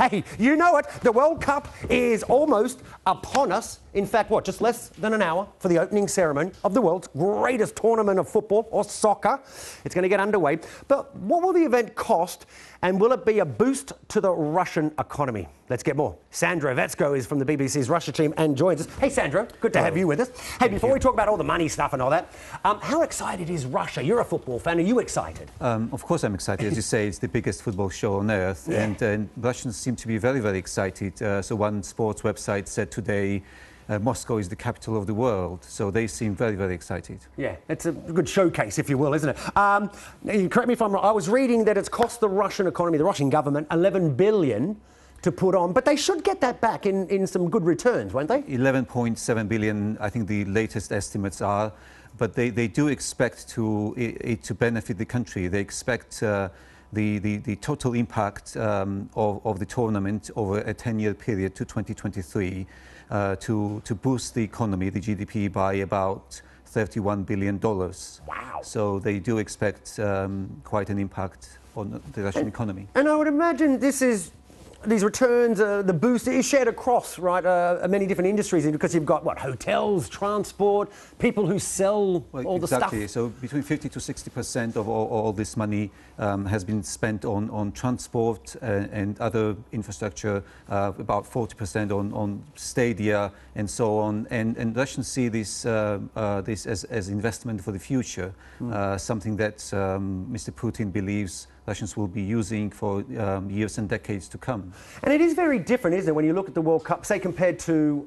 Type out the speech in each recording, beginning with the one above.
Hey, you know it. The World Cup is almost upon us. In fact, just less than an hour for the opening ceremony of the world's greatest tournament of football, or soccer. It's going to get underway. But what will the event cost, and will it be a boost to the Russian economy? Let's get more. Sandro Vetsko is from the BBC's Russia team and joins us. Hey, Sandro, good to have you with us. Hey, before we talk about all the money stuff and all that, how excited is Russia? You're a football fan. Are you excited? Of course I'm excited. As you say, it's the biggest football show on earth. Yeah. And Russians seem to be very, very excited. So one sports website said today, Moscow is the capital of the world, so they seem very, very excited. Yeah, it's a good showcase, if you will, isn't it? Correct me if I'm wrong, I was reading that it's cost the Russian economy, the Russian government, 11 billion to put on, but they should get that back in some good returns, won't they? 11.7 billion, I think the latest estimates are, but they do expect it to benefit the country. They expect the total impact of the tournament over a 10-year period to 2023 to boost the economy, the GDP, by about $31 billion. Wow. So they do expect quite an impact on the Russian economy. And I would imagine these returns, the boost is shared across, right, many different industries, because you've got, hotels, transport, people who sell all the stuff. Exactly. So between 50 to 60% of all this money has been spent on transport and other infrastructure, about 40% on stadia and so on. And Russians see this as investment for the future, something that Mr. Putin believes Russians will be using for years and decades to come. And it is very different, isn't it, when you look at the World Cup, say compared to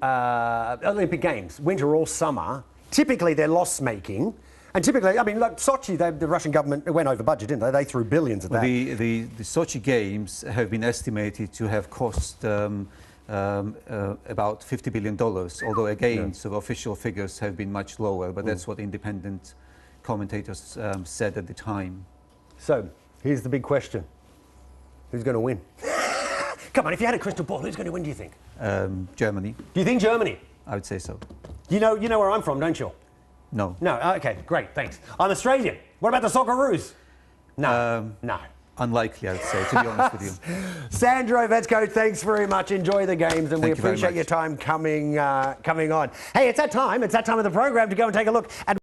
Olympic Games, winter or summer. Typically they're loss-making. And typically, I mean, like Sochi, the Russian government went over budget, didn't they? They threw billions at that. The Sochi Games have been estimated to have cost about $50 billion, although again, so official figures have been much lower, but that's what independent commentators said at the time. So, here's the big question. Who's going to win? Come on, if you had a crystal ball, who's going to win, do you think? Germany. Do you think Germany? I would say so. You know where I'm from, don't you? No. No, okay, great, thanks. I'm Australian. What about the Socceroos? No, no. Unlikely, I would say, to be honest with you. Sandro Vetsko, thanks very much. Enjoy the games, and we appreciate your time coming on. Hey, it's that time of the program to go and take a look at